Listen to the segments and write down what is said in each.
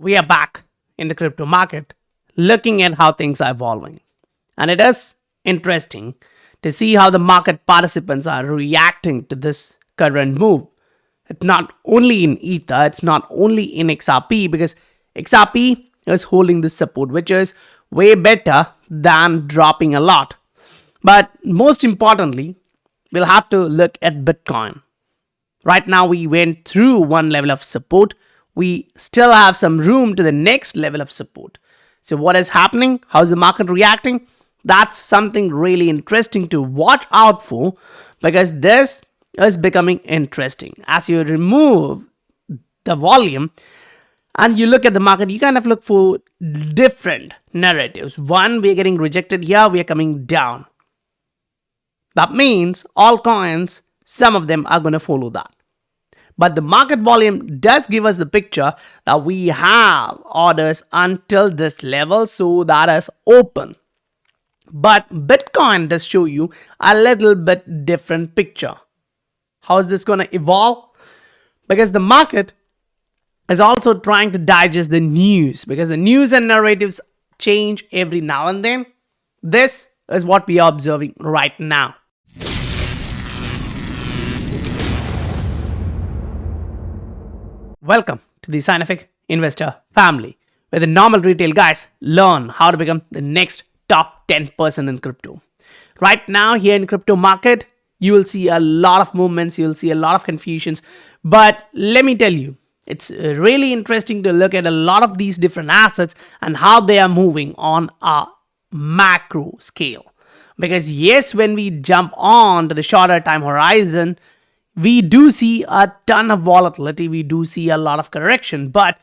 We are back in the crypto market looking at how things are evolving. And it is interesting to see how the market participants are reacting to this current move. It's not only in Ether, it's not only in XRP because XRP is holding this support, which is way better than dropping a lot. But most importantly, we'll have to look at Bitcoin. Right now, we went through one level of support. We still have some room to the next level of support. So what is happening? How's the market reacting? That's something really interesting to watch out for because this is becoming interesting. As you remove the volume and you look at the market, you kind of look for different narratives. One, we are getting rejected here, we are coming down. That means all coins, some of them are going to follow that. But the market volume does give us the picture that we have orders until this level, so that is open. But Bitcoin does show you a little bit different picture. How is this going to evolve? Because the market is also trying to digest the news, because the news and narratives change every now and then. This is what we are observing right now. Welcome to the Scientific Investor family, where the normal retail guys learn how to become the next top 10% in crypto. Right now, here in crypto market, you will see a lot of movements, you'll see a lot of confusions. But let me tell you, it's really interesting to look at a lot of these different assets and how they are moving on a macro scale. Because yes, when we jump on to the shorter time horizon, we do see a ton of volatility, we do see a lot of correction, but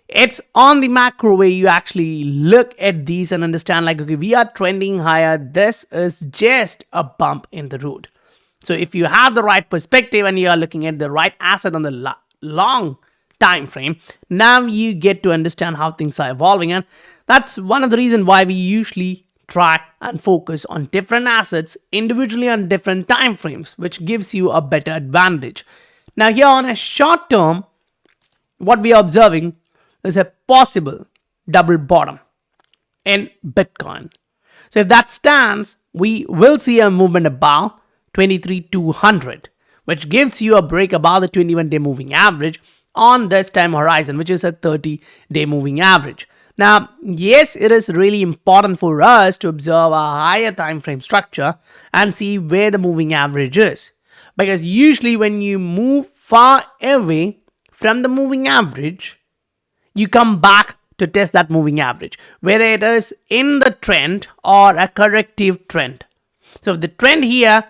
it's on the macro where you actually look at these and understand like, okay, we are trending higher, this is just a bump in the road. So if you have the right perspective and you are looking at the right asset on the long time frame, now you get to understand how things are evolving. And that's one of the reasons why we usually track and focus on different assets individually on different time frames, which gives you a better advantage. Now here on a short term, what we are observing is a possible double bottom in Bitcoin. So if that stands, we will see a movement above 23,200, which gives you a break above the 21-day moving average on this time horizon, which is a 30-day moving average. Now, yes, it is really important for us to observe a higher time frame structure and see where the moving average is. Because usually when you move far away from the moving average, you come back to test that moving average, whether it is in the trend or a corrective trend. So if the trend here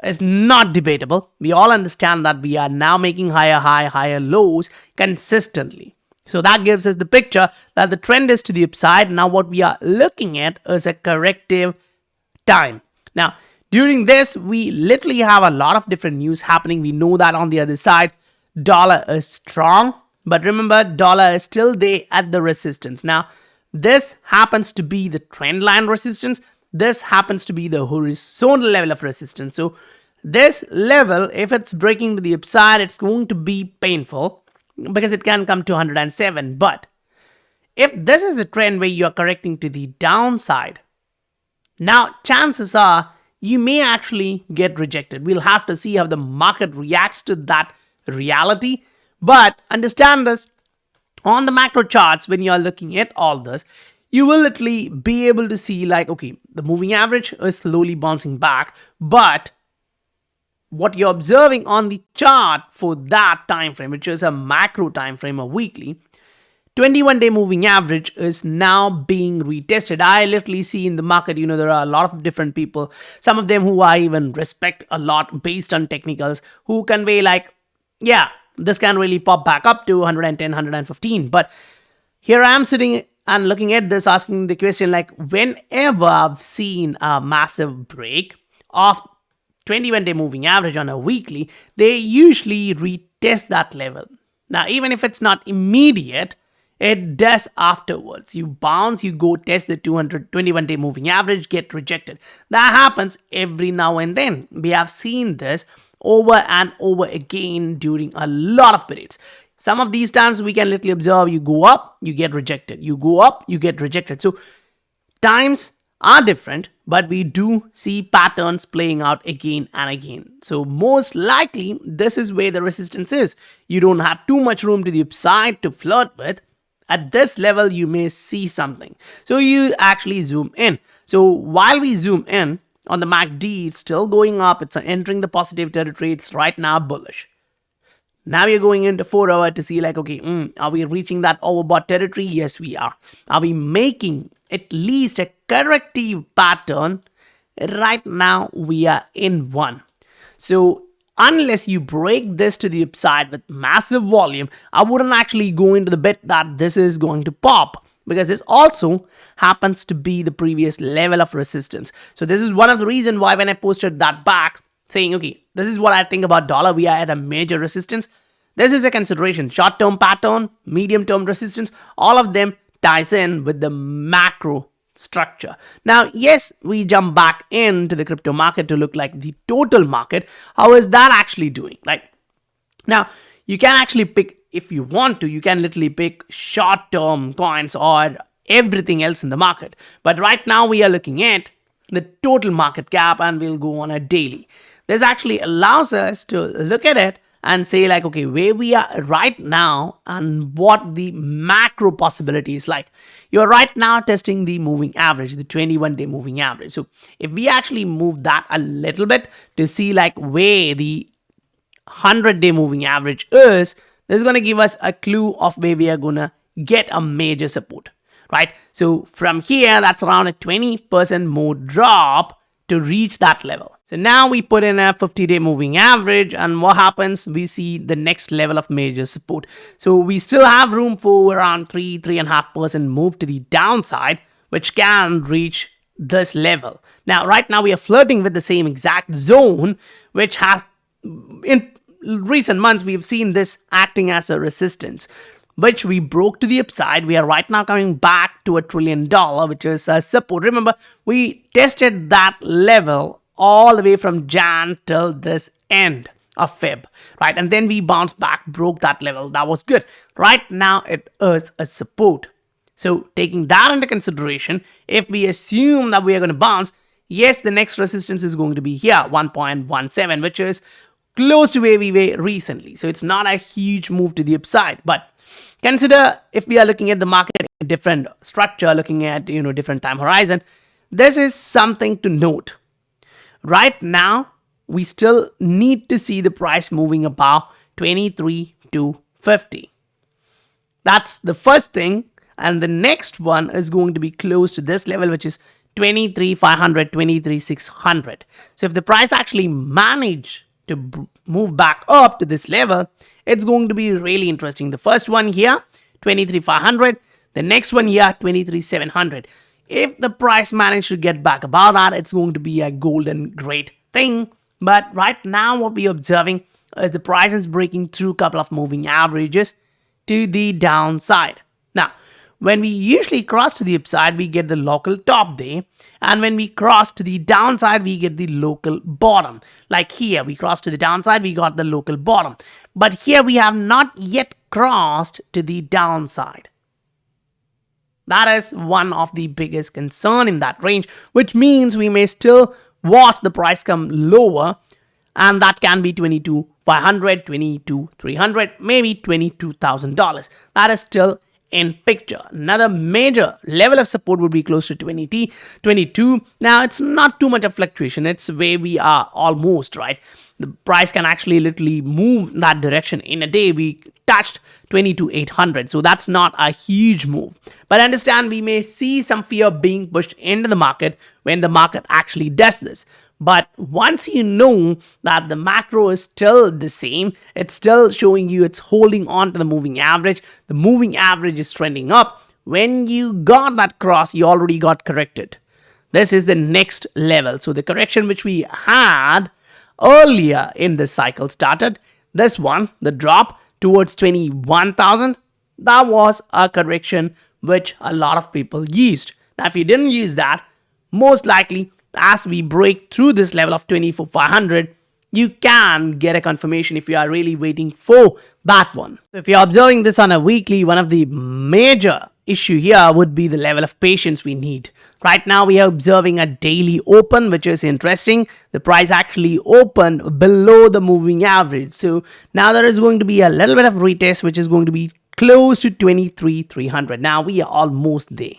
is not debatable, we all understand that we are now making higher high, higher lows consistently. So that gives us the picture that the trend is to the upside. Now what we are looking at is a corrective time. Now, during this, we literally have a lot of different news happening. We know that on the other side, dollar is strong. But remember, dollar is still there at the resistance. Now, this happens to be the trend line resistance. This happens to be the horizontal level of resistance. So this level, if it's breaking to the upside, it's going to be painful, because it can come to 107. But if this is the trend where you are correcting to the downside, now chances are you may actually get rejected. We'll have to see how the market reacts to that reality. But understand this, on the macro charts, when you are looking at all this, you will literally be able to see like, okay, the moving average is slowly bouncing back, but what you're observing on the chart for that time frame, which is a macro time frame or weekly, 21-day moving average is now being retested. I literally see in the market, there are a lot of different people, some of them who I even respect a lot based on technicals, who convey like, yeah, this can really pop back up to 110, 115. But here I am sitting and looking at this, asking the question like, whenever I've seen a massive break of 21-day moving average on a weekly, they usually retest that level. Now, even if it's not immediate, it does afterwards. You bounce, you go test the 221-day moving average, get rejected. That happens every now and then. We have seen this over and over again during a lot of periods. Some of these times we can literally observe you go up, you get rejected. You go up, you get rejected. So times are different, but we do see patterns playing out again and again. So most likely, this is where the resistance is. You don't have too much room to the upside to flirt with. At this level, you may see something. So you actually zoom in. So while we zoom in on the MACD, it's still going up. It's entering the positive territory. It's right now bullish. Now we're going into 4 hour to see like, okay, are we reaching that overbought territory? Yes, we are. Are we making at least a corrective pattern? Right now, we are in one. So unless you break this to the upside with massive volume, I wouldn't actually go into the bet that this is going to pop, because this also happens to be the previous level of resistance. So this is one of the reasons why when I posted that back, saying, okay, this is what I think about dollar. We are at a major resistance. This is a consideration. Short-term pattern, medium-term resistance, all of them ties in with the macro structure. Now, yes, we jump back into the crypto market to look like the total market. How is that actually doing? Right now, you can actually pick, if you want to, you can literally pick short-term coins or everything else in the market. But right now, we are looking at the total market cap, and we'll go on a daily. This actually allows us to look at it and say like, okay, where we are right now and what the macro possibility is like. You're right now testing the moving average, the 21-day moving average. So if we actually move that a little bit to see like where the 100-day moving average is, this is going to give us a clue of where we are going to get a major support, right? So from here, that's around a 20% more drop to reach that level. So now we put in a 50-day moving average, and what happens? We see the next level of major support. So we still have room for around 3.5% move to the downside, which can reach this level. Now, right now we are flirting with the same exact zone, which has in recent months we've seen this acting as a resistance, which we broke to the upside. We are right now coming back to $1 trillion, which is a support. Remember, we tested that level all the way from Jan till this end of Feb, right? And then we bounced back, broke that level. That was good. Right now, it is a support. So taking that into consideration, if we assume that we are going to bounce, yes, the next resistance is going to be here, 1.17, which is close to where we were recently. So it's not a huge move to the upside, but consider if we are looking at the market in different structure, looking at, different time horizon, this is something to note. Right now, we still need to see the price moving above 23,250. That's the first thing. And the next one is going to be close to this level, which is 23,500, 23,600. So if the price actually manage to move back up to this level, it's going to be really interesting. The first one here, 23,500. The next one here, 23,700. If the price managed to get back above that, it's going to be a golden great thing. But right now, what we're observing is the price is breaking through a couple of moving averages to the downside. Now, when we usually cross to the upside, we get the local top there. And when we cross to the downside, we get the local bottom. Like here, we cross to the downside, we got the local bottom. But here, we have not yet crossed to the downside. That is one of the biggest concern in that range, which means we may still watch the price come lower, and that can be 22,500, 22,300, maybe $22,000. That is still in picture. Another major level of support would be close to 22. Now, it's not too much of fluctuation. It's where we are almost, right? The price can actually literally move that direction. In a day, we touched 22,800. So that's not a huge move. But understand, we may see some fear being pushed into the market when the market actually does this. But once you know that the macro is still the same, it's still showing you it's holding on to the moving average. The moving average is trending up. When you got that cross, you already got corrected. This is the next level. So the correction which we had earlier in the cycle started. This one, the drop towards 21,000, that was a correction which a lot of people used. Now, if you didn't use that, most likely as we break through this level of 24,500, you can get a confirmation if you are really waiting for that one. So if you're observing this on a weekly, one of the major issue here would be the level of patience we need. Right now we are observing a daily open, which is interesting. The price actually opened below the moving average. So now there is going to be a little bit of retest, which is going to be close to 23,300. Now we are almost there.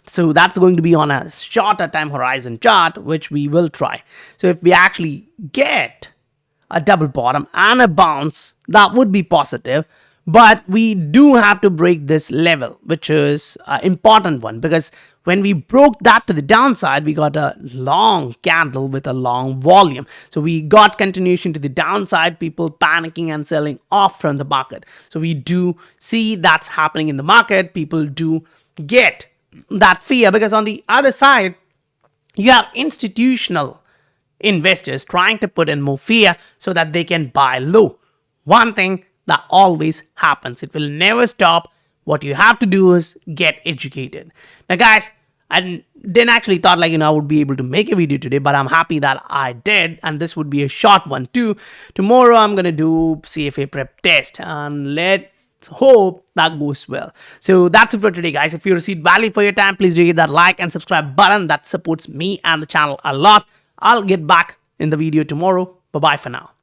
So that's going to be on a shorter time horizon chart, which we will try. So if we actually get a double bottom and a bounce, that would be positive. But we do have to break this level, which is an important one, because when we broke that to the downside, we got a long candle with a long volume. So we got continuation to the downside, people panicking and selling off from the market. So we do see that's happening in the market. People do get that fear, because on the other side, you have institutional investors trying to put in more fear so that they can buy low. One thing that always happens, it will never stop. What you have to do is get educated. Now guys, I didn't actually thought I would be able to make a video today, but I'm happy that I did, and this would be a short one too. Tomorrow I'm gonna do CFA prep test, and let's hope that goes well. So that's it for today, guys. If you received value for your time, please do hit that like and subscribe button. That supports me and the channel a lot. I'll get back in the video tomorrow. Bye bye for now.